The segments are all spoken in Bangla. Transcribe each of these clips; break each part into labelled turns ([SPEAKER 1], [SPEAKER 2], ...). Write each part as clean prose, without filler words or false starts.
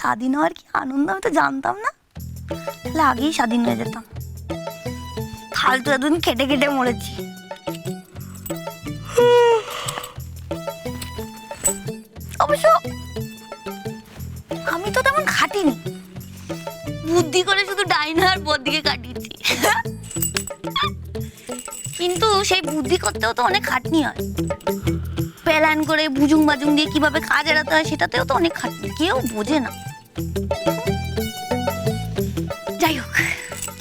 [SPEAKER 1] স্বাধীন হওয়ার কি আনন্দ আমি তো জানতাম না, তাহলে আগেই স্বাধীন হয়ে যেতাম। ফালতু এতদিন খেটে খেটে মরেছি। অবশ্য আমি তো তেমন খাটিনি, বুদ্ধি করে শুধু ডাইন আর বোর দিকে কাটিয়েছি। কিন্তু সেই বুদ্ধি করতেও তো অনেক খাটনি হয়, প্ল্যান করে বুজুং বাজুং দিয়ে কিভাবে কাজ এড়াতে হয় সেটাতেও তো অনেক খাটনি, কেউ বোঝে না। যাই হোক,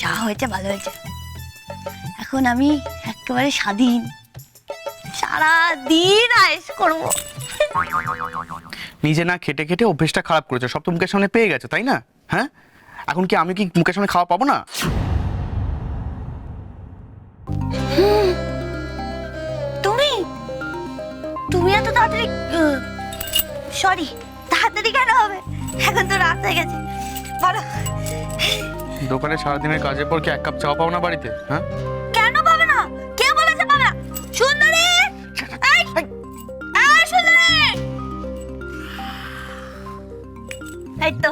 [SPEAKER 1] যা হয়েছে ভালো হয়েছে। এখন আমি একেবারে স্বাধীন, সারাদিন আয়েশ করবো।
[SPEAKER 2] নিজে না খেটে খেটে অভ্যেসটা খারাপ করেছে, সব তো মুখের সামনে পেয়ে গেছে, তাই না? হ্যাঁ, এখন কি আমি কি মুখের সামনে খাওয়া পাবো না?
[SPEAKER 1] তুমি তুমি এত তাড়াতাড়ি, সরি, তাড়াতাড়ি কেন হবে? এখন তো রাত হয়ে গেছে। বলো,
[SPEAKER 2] দোকানে সারাদিনের কাজের পর কি এক কাপ চা পাও না বাড়িতে? হ্যাঁ,
[SPEAKER 1] কেন পাবে না? কে বলেছে পাবে না? সুন্দরী, সুন্দরী, এই তো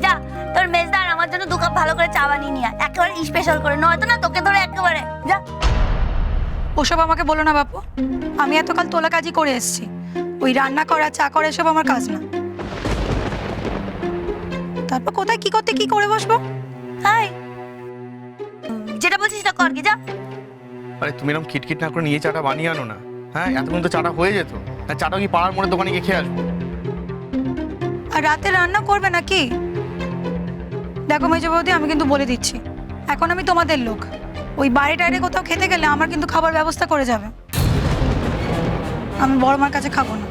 [SPEAKER 1] যা, তোর মেজদার আমার জন্য 2 কাপ ভালো করে চা বানিয়ে নিয়ে আয়, একেবারে স্পেশাল করে, নয়তো না তোকে ধরে একেবারে। যা।
[SPEAKER 3] ওসব আমাকে বলো না বাপু, আমি এতকাল তোলা কাজই করে এসেছি। ওই রান্না করা, চা করা এসব আমার কাজ না। তারপর কোথায় কি করতে কি করে বসবো?
[SPEAKER 1] হাই, যেটা বলছিস সেটা কর, কি যা।
[SPEAKER 2] আরে তুমি এরকম খিটখিট না করে নিয়ে চাটা বানিয়ে আনো না। হ্যাঁ, এতক্ষণ তো চাটা হয়ে যেত। না, চাটা কি পাড়ার মোড়ের দোকানে গিয়ে খেয়ে আসবো?
[SPEAKER 3] আর রাতে রান্না করবে নাকি? দেখো মেজো বৌদি, আমি কিন্তু বলে দিচ্ছি, এখন আমি তোমাদের লোক। ওই বাইরে টাইরে কোথাও খেতে গেলে আমার কিন্তু খাবার ব্যবস্থা করে যাবে। আমি বড় মার কাছে খাবো না।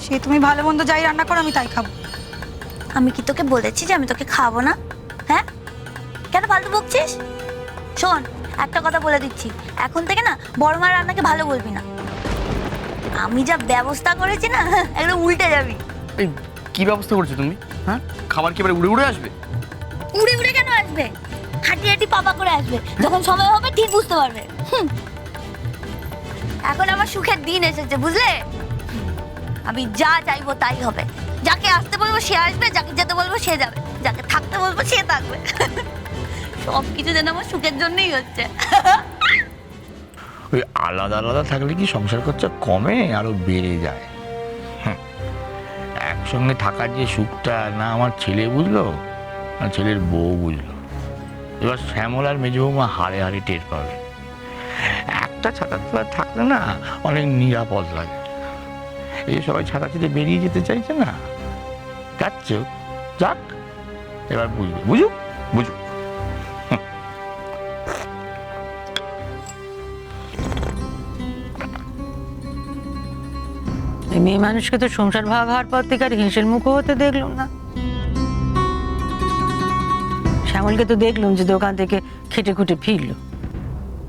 [SPEAKER 3] সে তুমি ভালো মন্দ যাই রান্না করো, আমি তাই খাবো।
[SPEAKER 1] আমি কি তোকে বলেছি যে আমি তোকে খাবো না? হ্যাঁ, কেন ফালতু বকছিস? শোন, একটা কথা বলে দিচ্ছি, এখন থেকে না বড় মার রান্নাকে ভালো বলবি না। আমি যা ব্যবস্থা করেছি না, একদম উল্টে যাবি।
[SPEAKER 2] এই কি ব্যবস্থা করছো তুমি? হ্যাঁ, খাবার কি এবারে উড়ে উড়ে আসবে?
[SPEAKER 1] উড়ে উড়ে কেন আসবে? হাঁটি হাঁটি পাপা করে আসবে, যখন সময় হবে ঠিক বুঝতে পারবে। এখন আমার সুখের দিন এসেছে, বুঝলে? আমি যা চাইবো তাই হবে। যাকে আসতে বলবো সে আসবে, যাকে যেতে বলবো সে যাবে, যাকে থাকতে বলবো সে থাকবে। সব কিছু যেন আমার সুখের জন্যই হচ্ছে।
[SPEAKER 4] ওই আলাদা আলাদা থাকলে কি সংসার খরচা কমে আরো বেড়ে যায়? একসঙ্গে থাকার যে সুখটা না আমার ছেলে বুঝলো, না ছেলের বউ বুঝলো। এবার শ্যামল আর মেজ বৌমা হাড়ে হাড়ে টের পাবে। একটা ছাতাতলা থাকলে না অনেক নিরাপদ লাগে। এই যে সবাই ছাতা ছেড়ে বেরিয়ে যেতে চাইছে না, যাচ্ছ যাক, এবার বুঝবে, বুঝুক বুঝুক।
[SPEAKER 5] এই মেয়ে মানুষকে তো সংসার ভাগ হওয়ার পর থেকে আর হেসের মুখও হতে দেখলাম না। শ্যামলকে তো দেখলাম যে দোকান থেকে খেটে খুটে ফিরলো,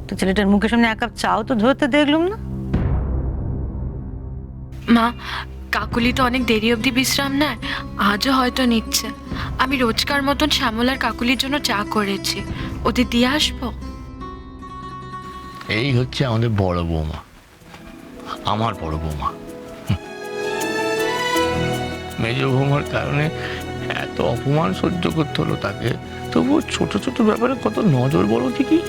[SPEAKER 5] তো ছেলেটার মুখের সামনে 1 কাপ চাও তো ধরতে দেখলাম না।
[SPEAKER 6] মা, কাকুলি তো অনেক দেরি অবধি বিশ্রাম নেয়, আজও হয়তো নিচ্ছে। আমি রোজকার মতন শ্যামল আর কাকুলির জন্য চা করেছি, ওদের দিয়ে আসবো।
[SPEAKER 4] এই হচ্ছে আমাদের বড় বৌমা, আমার বড় বৌমা। মেজ বৌমার কারণে এত অপমান সহ্য করতে হলো তাকে, তবুও ছোট ছোট ব্যাপারে কত নজর বলো দেখি।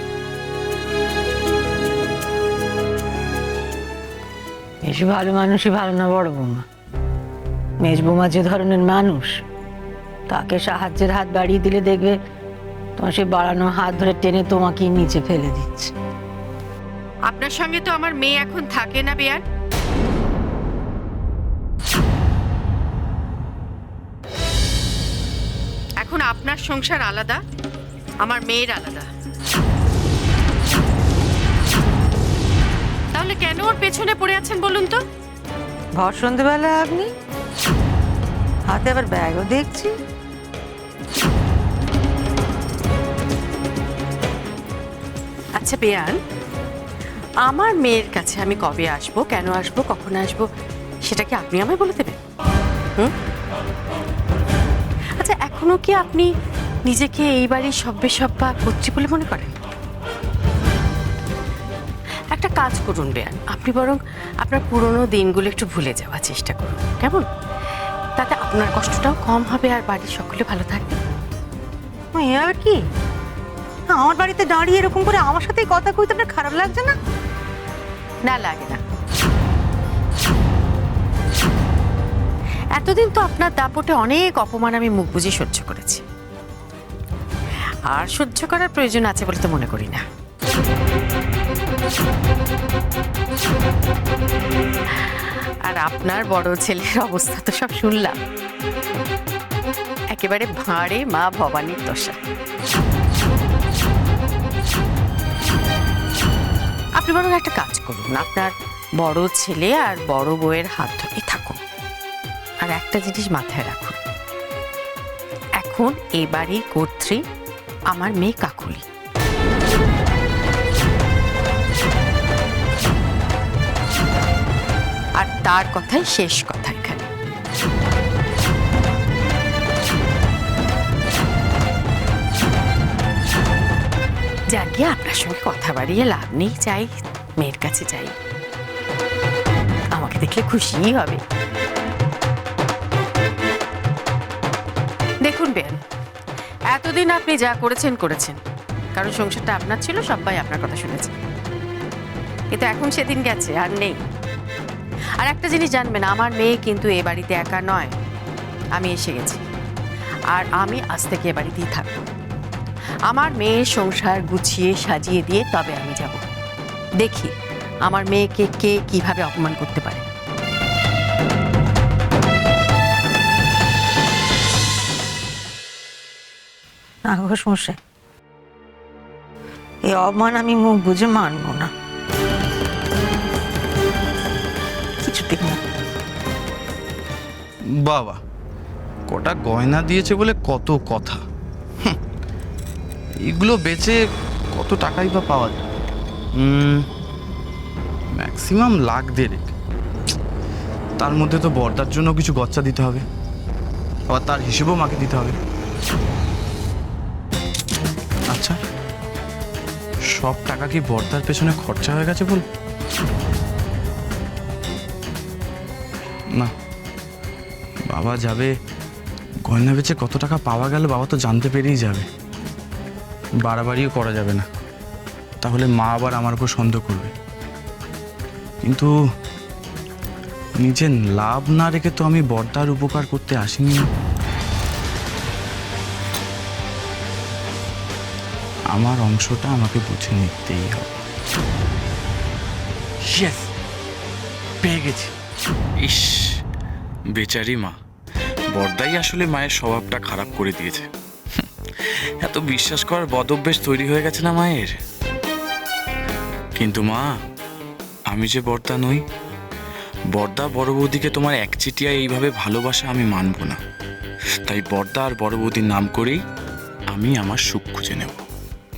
[SPEAKER 5] বেশি ভালো মানুষই ভালো না বড় বৌমা। মেজ বৌমা যে ধরনের মানুষ, তাকে সাহায্যের হাত বাড়িয়ে দিলে দেখবে তোমার সেই বাড়ানো হাত ধরে টেনে তোমাকেই নিচে ফেলে দিচ্ছে।
[SPEAKER 7] আপনার সঙ্গে তো আমার মেয়ে এখন থাকে না বেয়ান। এখন আপনার সংসার আলাদা, আমার মেয়ের আলাদা। তাহলে কেন ওর পেছনে পড়ে আছেন বলুন তো?
[SPEAKER 5] ভর সন্ধ্যেবেলা আপনি হাতে আবার ব্যাগও দেখছি।
[SPEAKER 7] আচ্ছা বেয়ান, আমার মেয়ের কাছে আমি কবে আসবো, কেন আসবো, কখন আসবো, সেটা কি আপনি আমায় বলে দেবেন? আচ্ছা, এখনো কি আপনি নিজেকে এই বাড়ির সভ্যা কর্ত্রী বলে মনে করেন? একটা কাজ করুন বেয়ান, আপনি বরং আপনার পুরনো দিনগুলো একটু ভুলে যাওয়ার চেষ্টা করুন, কেমন? তাতে আপনার কষ্টটাও কম হবে আর বাড়ির সকলে ভালো থাকবে।
[SPEAKER 3] এ আর কি, আমার বাড়িতে দাঁড়িয়ে এরকম করে আমার সাথে কথা কইতে আপনার খারাপ লাগছে না?
[SPEAKER 7] না, লাগে না। এতদিন তো আপনার দাপটে অনেক অপমান আমি মুখ বুজে সহ্য করেছি, আর সহ্য করার প্রয়োজন আছে বলে তো মনে করি না। আর আপনার বড় ছেলের অবস্থা তো সব শুনলাম, একেবারে ভাঁড়ে মা ভবানীর দশা। আপনি বরং একটা কাজ করুন, আপনার বড় ছেলে আর বড় বউয়ের হাত ধরে থাকুন। আর একটা জিনিস মাথায় রাখুন, এখন এ বাড়ির কর্ত্রী আমার মেয়ে কাকুলি। আর তার কথাই শেষ কথা এখানে। যাকে আপনার সঙ্গে কথা বাড়িয়ে লাভ নেই, চাই মেয়ের কাছে যাই, আমাকে দেখলে খুশিই হবে। দেখুন বেন, এতদিন আপনি যা করেছেন করেছেন, কারণ সংসারটা আপনার ছিল, সবাই আপনার কথা শুনেছে। কিন্তু এখন সেদিন গেছে, আর নেই। আর একটা জিনিস জানবেন, আমার মেয়ে কিন্তু এ বাড়িতে একা নয়, আমি এসে গেছি, আর আমি আজ থেকে এ বাড়িতেই থাকবো। আমার মেয়ের সংসার গুছিয়ে সাজিয়ে দিয়ে তবে আমি যাব। দেখি আমার মেয়েকে কে কিভাবে অপমান করতে পারে।
[SPEAKER 5] না গো সমস্যা, এই অপমান আমি মুখ বুঝে মানবো না, কিছুতেই না।
[SPEAKER 8] বাবা, কটা গয়না দিয়েছে বলে কত কথা। এগুলো বেচে কত টাকাই বা পাওয়া যায়? ম্যাক্সিমাম লাখ দেড়েক। তার মধ্যে তো বর্দার জন্য কিছু গচ্চা দিতে হবে, আবার তার হিসেবেও মাকে দিতে হবে। আচ্ছা, সব টাকা কি বর্দার পেছনে খরচা হয়ে গেছে বল? না, বাবা যাবে, গয়না বেচে কত টাকা পাওয়া গেল বাবা তো জানতে পেরেই যাবে। বাড়াবাড়িও করা যাবে না, তাহলে মা আবার আমার উপর সন্দেহ করবে। কিন্তু নিজের লাভ না রেখে তো আমি বর্দার উপকার করতে আসিনি। আমার অংশটা আমাকে বুঝে নিতেই হবে।
[SPEAKER 9] ইয়েস, পেয়ে গেছি। ইস, বেচারি মা, বড়দাই আসলে মায়ের স্বভাবটা খারাপ করে দিয়েছে। এত বিশ্বাস করার বদঅভ্যেস তৈরি হয়ে গেছে না মায়ের। কিন্তু মা, আমি যে বড়দা নই, বড়দা বড় বৌদিকে তোমার একচিটিয়া এইভাবে ভালোবাসা আমি মানব না। তাই বড়দা আর বড় বৌদির নাম করেই আমি আমার সুখ খুঁজে নেব।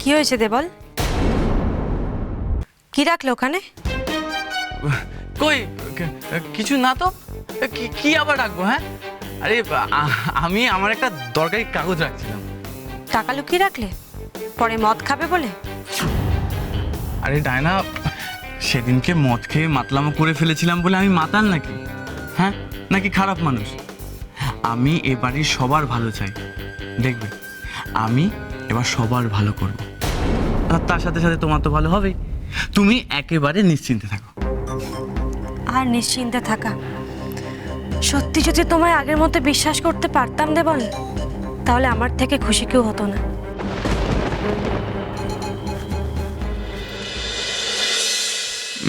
[SPEAKER 3] কি হয়েছে দেবল? কি রাখলে ওখানে?
[SPEAKER 8] কই কিছু না তো। কি আবার রাখবো? হ্যাঁ, আরে আমি আমার একটা দরকারি কাগজ রাখছিলাম।
[SPEAKER 3] টাকা লুকিয়ে রাখলে পরে মদ খাবে বলে?
[SPEAKER 8] আরে ডায়না, সেদিনকে মদ খেয়ে মাতলামো করে ফেলেছিলাম বলে আমি মাতাল নাকি? হ্যাঁ, নাকি খারাপ মানুষ? আমি এ বাড়ির সবার ভালো চাই। দেখবে, আমি এবার সবার ভালো করব, আর তার সাথে সাথে তোমার তো ভালো হবেই। তুমি একেবারে নিশ্চিন্তে থাকো।
[SPEAKER 10] আর নিশ্চিন্তে থাকা? সত্যি যদি তোমায় আগের মতো বিশ্বাস করতে পারতাম দেবল, তাহলে আমার থেকে খুশি কেউ হতো না।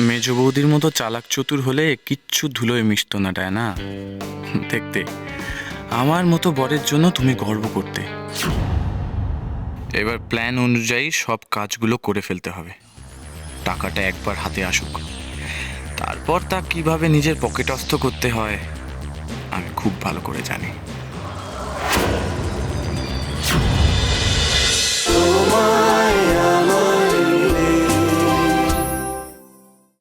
[SPEAKER 9] মেজ বৌদির মতো চালাক চতুর হলে কিচ্ছু ধুলোয় মিশত না, ডায়না। দেখতে আমার মতো বরের জন্য তুমি গর্ব করতে। এবার প্ল্যান অনুযায়ী সব কাজগুলো করে ফেলতে হবে। টাকাটা একবার হাতে আসুক, তারপর তা কিভাবে নিজের পকেটস্থ করতে হয় আমি খুব ভালো করে জানি।